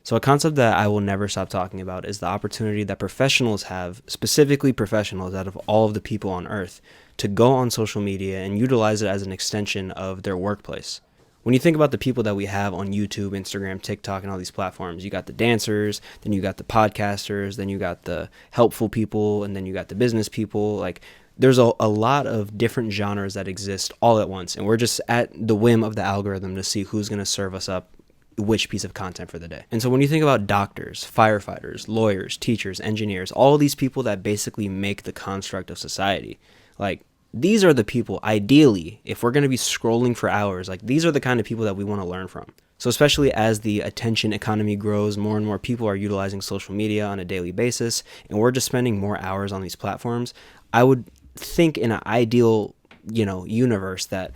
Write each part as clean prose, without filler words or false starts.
So a concept that I will never stop talking about is the opportunity that professionals have, specifically professionals out of all of the people on earth, to go on social media and utilize it as an extension of their workplace. When you think about the people that we have on YouTube, Instagram, TikTok, and all these platforms, you got the dancers, then you got the podcasters, then you got the helpful people, and then you got the business people. Like, there's a lot of different genres that exist all at once, and we're just at the whim of the algorithm to see who's going to serve us up which piece of content for the day. And so when you think about doctors, firefighters, lawyers, teachers, engineers, all these people that basically make the construct of society, like, these are the people, ideally, if we're going to be scrolling for hours, like, these are the kind of people that we want to learn from. So especially as the attention economy grows, more and more people are utilizing social media on a daily basis, and we're just spending more hours on these platforms. I would think in an ideal, universe that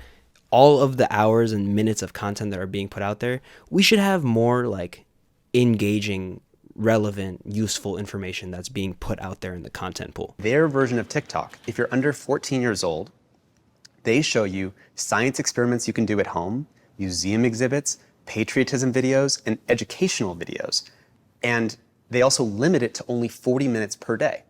all of the hours and minutes of content that are being put out there, we should have more like engaging, relevant, useful information that's being put out there in the content pool. Their version of TikTok, if you're under 14 years old, they show you science experiments you can do at home, museum exhibits, patriotism videos, and educational videos. And they also limit it to only 40 minutes per day.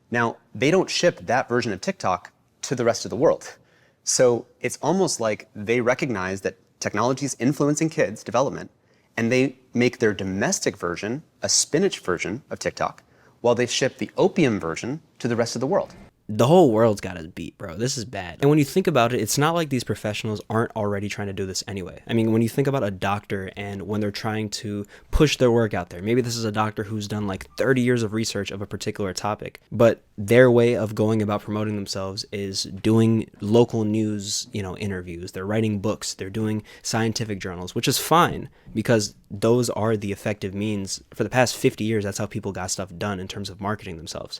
Now, they don't ship that version of TikTok to the rest of the world. So it's almost like they recognize that technology is influencing kids' development, and they make their domestic version a spinach version of TikTok, while they ship the opium version to the rest of the world. The whole world's got us beat, bro. This is bad. And when you think about it, it's not like these professionals aren't already trying to do this anyway. I mean, when you think about a doctor and when they're trying to push their work out there, maybe this is a doctor who's done like 30 years of research of a particular topic, but their way of going about promoting themselves is doing local news, interviews. They're writing books. They're doing scientific journals, which is fine because those are the effective means. For the past 50 years, that's how people got stuff done in terms of marketing themselves.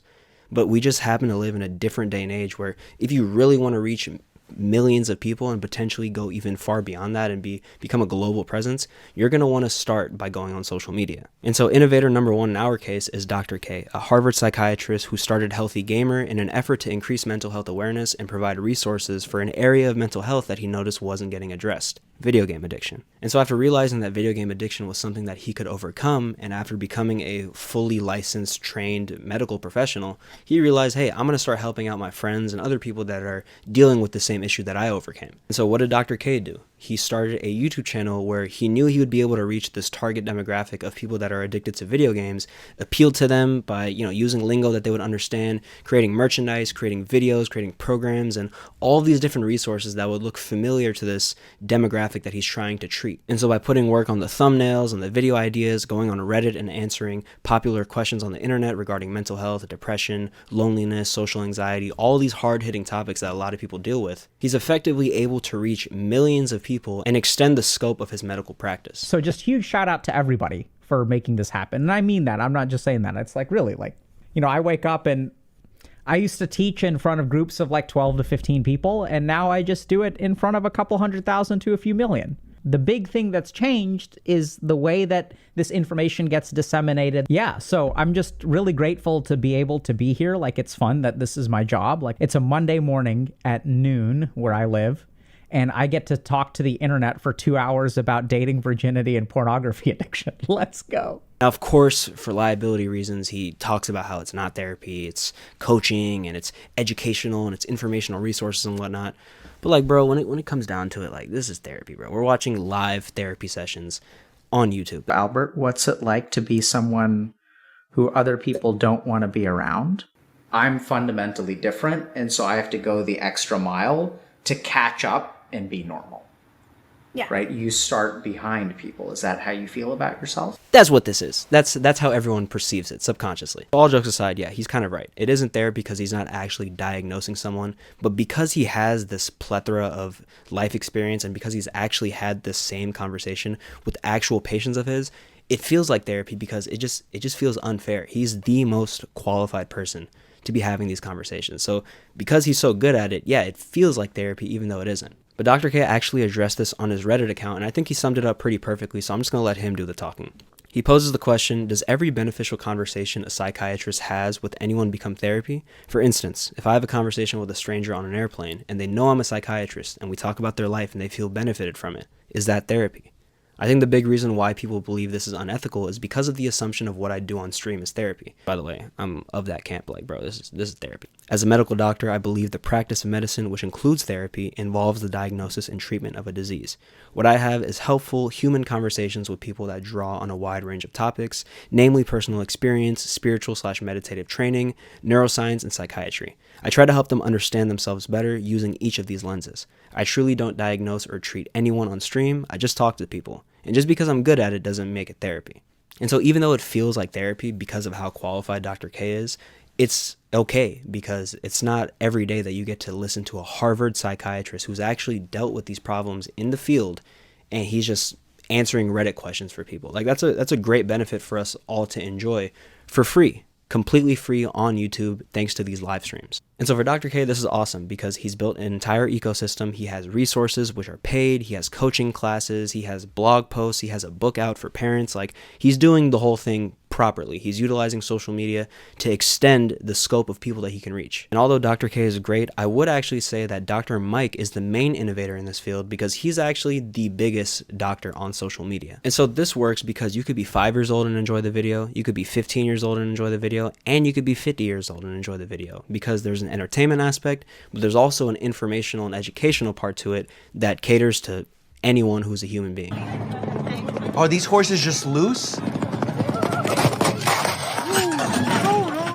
But we just happen to live in a different day and age where if you really want to reach millions of people and potentially go even far beyond that and become a global presence, you're going to want to start by going on social media. And so innovator number one in our case is Dr. K, a Harvard psychiatrist who started Healthy Gamer in an effort to increase mental health awareness and provide resources for an area of mental health that he noticed wasn't getting addressed: video game addiction. And so after realizing that video game addiction was something that he could overcome, and after becoming a fully licensed, trained medical professional, he realized, hey, I'm going to start helping out my friends and other people that are dealing with the same issue that I overcame. And so what did Dr. K do? He started a YouTube channel where he knew he would be able to reach this target demographic of people that are addicted to video games, appeal to them by, using lingo that they would understand, creating merchandise, creating videos, creating programs, and all these different resources that would look familiar to this demographic that he's trying to treat. And so by putting work on the thumbnails and the video ideas, going on Reddit and answering popular questions on the internet regarding mental health, depression, loneliness, social anxiety, all these hard-hitting topics that a lot of people deal with, he's effectively able to reach millions of people and extend the scope of his medical practice. So just huge shout out to everybody for making this happen. And I mean that. I'm not just saying that. It's like really I wake up and I used to teach in front of groups of like 12 to 15 people, and now I just do it in front of a couple 100,000 to a few million. The big thing that's changed is the way that this information gets disseminated. Yeah, so I'm just really grateful to be able to be here. Like, it's fun that this is my job. Like, it's a Monday morning at noon where I live, and I get to talk to the internet for 2 hours about dating, virginity, and pornography addiction. Let's go. Now, of course, for liability reasons, he talks about how it's not therapy, it's coaching, and it's educational, and it's informational resources and whatnot. But like, bro, when it comes down to it, like, this is therapy, bro. We're watching live therapy sessions on YouTube. Albert, what's it like to be someone who other people don't want to be around? I'm fundamentally different, and so I have to go the extra mile to catch up and be normal. Yeah. Right? You start behind people. Is that how you feel about yourself? That's what this is. That's how everyone perceives it subconsciously. All jokes aside, yeah, he's kind of right. It isn't therapy because he's not actually diagnosing someone, but because he has this plethora of life experience and because he's actually had this same conversation with actual patients of his, it feels like therapy because it just feels unfair. He's the most qualified person to be having these conversations. So because he's so good at it, yeah, it feels like therapy even though it isn't. But Dr. K actually addressed this on his Reddit account, and I think he summed it up pretty perfectly, so I'm just going to let him do the talking. He poses the question, does every beneficial conversation a psychiatrist has with anyone become therapy? For instance, if I have a conversation with a stranger on an airplane, and they know I'm a psychiatrist, and we talk about their life and they feel benefited from it, is that therapy? I think the big reason why people believe this is unethical is because of the assumption of what I do on stream is therapy. By the way, I'm of that camp, like, bro, this is therapy. As a medical doctor, I believe the practice of medicine, which includes therapy, involves the diagnosis and treatment of a disease. What I have is helpful human conversations with people that draw on a wide range of topics, namely personal experience, spiritual/meditative training, neuroscience, and psychiatry. I try to help them understand themselves better using each of these lenses. I truly don't diagnose or treat anyone on stream, I just talk to people. And just because I'm good at it doesn't make it therapy. And so even though it feels like therapy because of how qualified Dr. K is, it's okay because it's not every day that you get to listen to a Harvard psychiatrist who's actually dealt with these problems in the field, and he's just answering Reddit questions for people. Like that's a great benefit for us all to enjoy for free. Completely free on YouTube thanks to these live streams. And so for Dr. K, this is awesome because he's built an entire ecosystem. He has resources which are paid. He has coaching classes. He has blog posts. He has a book out for parents. Like, he's doing the whole thing properly. He's utilizing social media to extend the scope of people that he can reach. And although Dr. K is great, I would actually say that Dr. Mike is the main innovator in this field because he's actually the biggest doctor on social media. And so this works because you could be 5 years old and enjoy the video, you could be 15 years old and enjoy the video, and you could be 50 years old and enjoy the video because there's an entertainment aspect, but there's also an informational and educational part to it that caters to anyone who's a human being. Are these horses just loose?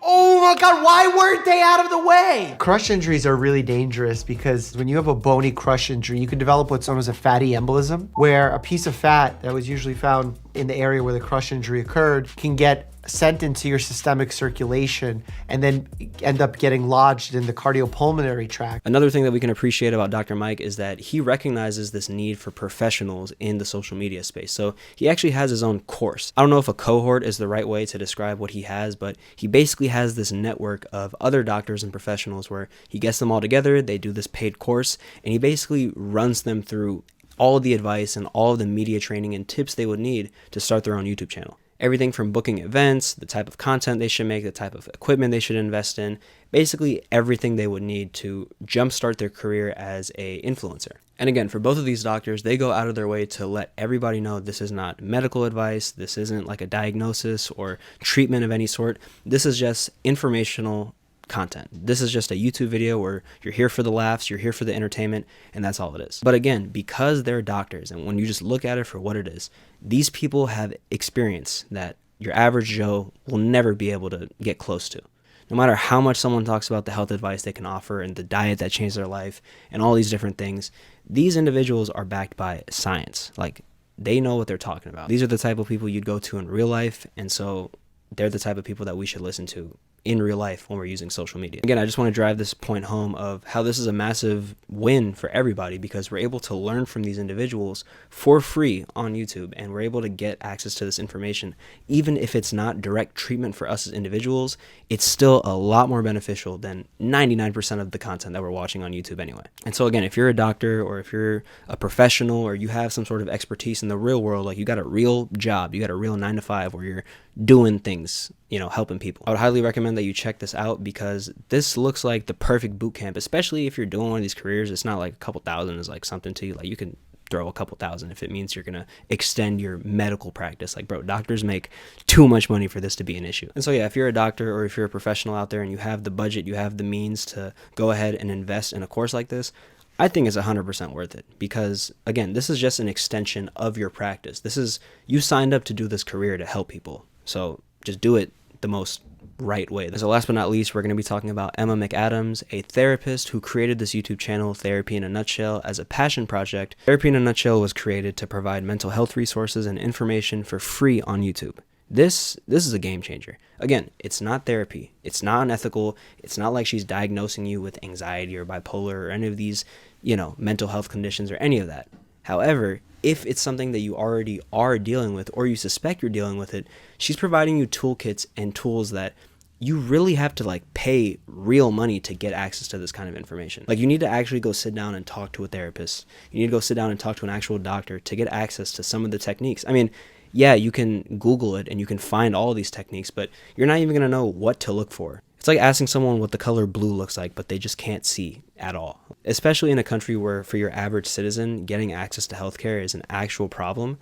Oh my God, why weren't they out of the way? Crush injuries are really dangerous because when you have a bony crush injury, you can develop what's known as a fatty embolism, where a piece of fat that was usually found in the area where the crush injury occurred can get sent into your systemic circulation and then end up getting lodged in the cardiopulmonary tract. Another thing that we can appreciate about Dr. Mike is that he recognizes this need for professionals in the social media space. So he actually has his own course. I don't know if a cohort is the right way to describe what he has, but he basically has this network of other doctors and professionals where he gets them all together, they do this paid course, and he basically runs them through all of the advice and all of the media training and tips they would need to start their own YouTube channel. Everything from booking events, the type of content they should make, the type of equipment they should invest in, basically everything they would need to jumpstart their career as a influencer. And again, for both of these doctors, they go out of their way to let everybody know this is not medical advice, this isn't like a diagnosis or treatment of any sort. This is just informational content. This is just a YouTube video where you're here for the laughs, you're here for the entertainment, and that's all it is. But again, because they're doctors, and when you just look at it for what it is, these people have experience that your average Joe will never be able to get close to. No matter how much someone talks about the health advice they can offer and the diet that changed their life and all these different things, these individuals are backed by science. Like, they know what they're talking about. These are the type of people you'd go to in real life, and so they're the type of people that we should listen to in real life when we're using social media. Again, I just want to drive this point home of how this is a massive win for everybody because we're able to learn from these individuals for free on YouTube, and we're able to get access to this information. Even if it's not direct treatment for us as individuals, it's still a lot more beneficial than 99% of the content that we're watching on YouTube anyway. And so again, if you're a doctor or if you're a professional or you have some sort of expertise in the real world, like you got a real job, you got a real 9-to-5 where you're doing things, helping people, I would highly recommend that you check this out because this looks like the perfect boot camp, especially if you're doing one of these careers. It's not like a couple thousand is like something to you. Like, you can throw a couple thousand if it means you're going to extend your medical practice. Like, bro, doctors make too much money for this to be an issue. And so yeah, if you're a doctor or if you're a professional out there and you have the budget, you have the means to go ahead and invest in a course like this, I think it's 100% worth it because, again, this is just an extension of your practice. You signed up to do this career to help people. So just do it the most right way. So last but not least, we're going to be talking about Emma McAdams, a therapist who created this YouTube channel, Therapy in a Nutshell, as a passion project. Therapy in a Nutshell was created to provide mental health resources and information for free on YouTube. This is a game changer. Again, it's not therapy. It's not unethical. It's not like she's diagnosing you with anxiety or bipolar or any of these, mental health conditions or any of that. However, if it's something that you already are dealing with or you suspect you're dealing with it, she's providing you toolkits and tools that you really have to pay real money to get access to this kind of information. Like, you need to actually go sit down and talk to a therapist. You need to go sit down and talk to an actual doctor to get access to some of the techniques. I mean, yeah, you can Google it and you can find all of these techniques, but you're not even going to know what to look for. It's like asking someone what the color blue looks like, but they just can't see at all. Especially in a country where, for your average citizen, getting access to healthcare is an actual problem.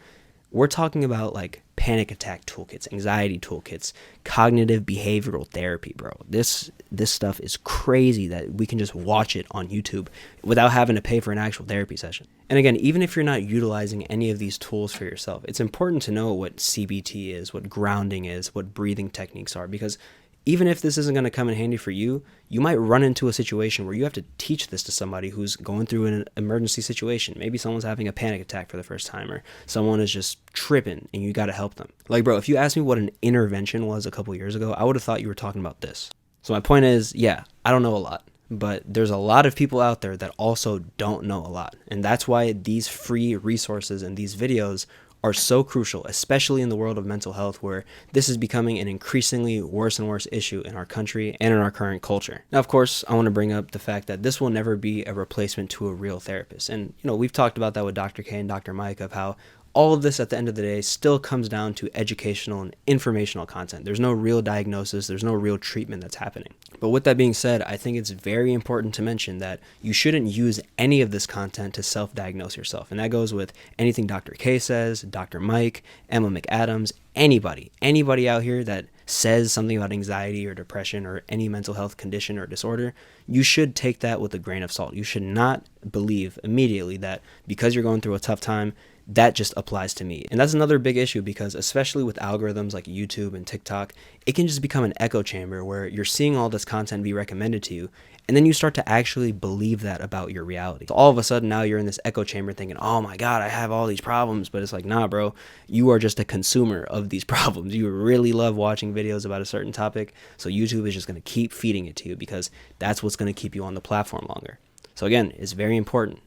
We're talking about like panic attack toolkits, anxiety toolkits, cognitive behavioral therapy, bro. This stuff is crazy that we can just watch it on YouTube without having to pay for an actual therapy session. And again, even if you're not utilizing any of these tools for yourself, it's important to know what CBT is, what grounding is, what breathing techniques are, because even if this isn't going to come in handy for you, you might run into a situation where you have to teach this to somebody who's going through an emergency situation. Maybe someone's having a panic attack for the first time, or someone is just tripping and you got to help them. Like, bro, if you asked me what an intervention was a couple years ago, I would have thought you were talking about this. So my point is, yeah, I don't know a lot, but there's a lot of people out there that also don't know a lot. And that's why these free resources and these videos are so crucial, especially in the world of mental health, where this is becoming an increasingly worse and worse issue in our country and in our current culture. Now, of course, I want to bring up the fact that this will never be a replacement to a real therapist. And, we've talked about that with Dr. K and Dr. Mike, of how all of this at the end of the day still comes down to educational and informational content. There's no real diagnosis, there's no real treatment that's happening. But with that being said, I think it's very important to mention that you shouldn't use any of this content to self-diagnose yourself. And that goes with anything Dr. K says, Dr. Mike, Emma McAdams, anybody out here that says something about anxiety or depression or any mental health condition or disorder. You should take that with a grain of salt. You should not believe immediately that because you're going through a tough time, that just applies to me. And that's another big issue, because especially with algorithms like YouTube and TikTok, it can just become an echo chamber where you're seeing all this content be recommended to you, and then you start to actually believe that about your reality. So all of a sudden now you're in this echo chamber thinking, oh my God, I have all these problems. But it's like, nah, bro, you are just a consumer of these problems. You really love watching videos about a certain topic, so YouTube is just going to keep feeding it to you because that's what's going to keep you on the platform longer. So again, it's very important.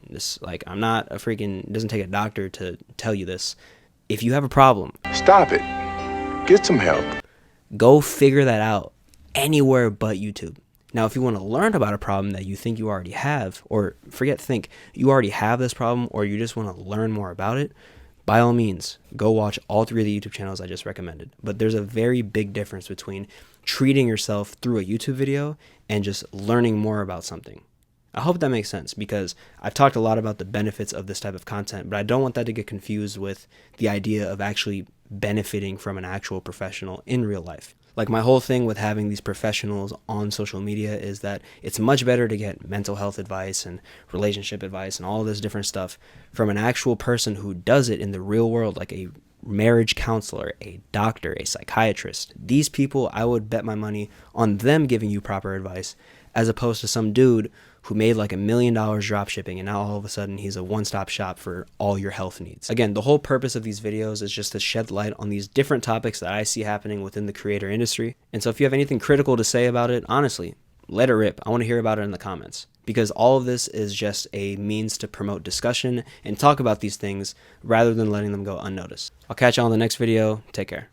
I'm not it doesn't take a doctor to tell you this. If you have a problem, stop it. Get some help. Go figure that out anywhere but YouTube. Now, if you want to learn about a problem that you think you already have, or you already have this problem, or you just want to learn more about it, by all means, go watch all 3 of the YouTube channels I just recommended. But there's a very big difference between treating yourself through a YouTube video and just learning more about something. I hope that makes sense, because I've talked a lot about the benefits of this type of content, but I don't want that to get confused with the idea of actually benefiting from an actual professional in real life. Like, my whole thing with having these professionals on social media is that it's much better to get mental health advice and relationship advice and all this different stuff from an actual person who does it in the real world, like a marriage counselor, a doctor, a psychiatrist. These people, I would bet my money on them giving you proper advice, as opposed to some dude who made like $1 million drop shipping, and now all of a sudden he's a one-stop shop for all your health needs. Again, the whole purpose of these videos is just to shed light on these different topics that I see happening within the creator industry. And so if you have anything critical to say about it, honestly, let it rip. I want to hear about it in the comments, because all of this is just a means to promote discussion and talk about these things rather than letting them go unnoticed. I'll catch you on the next video. Take care.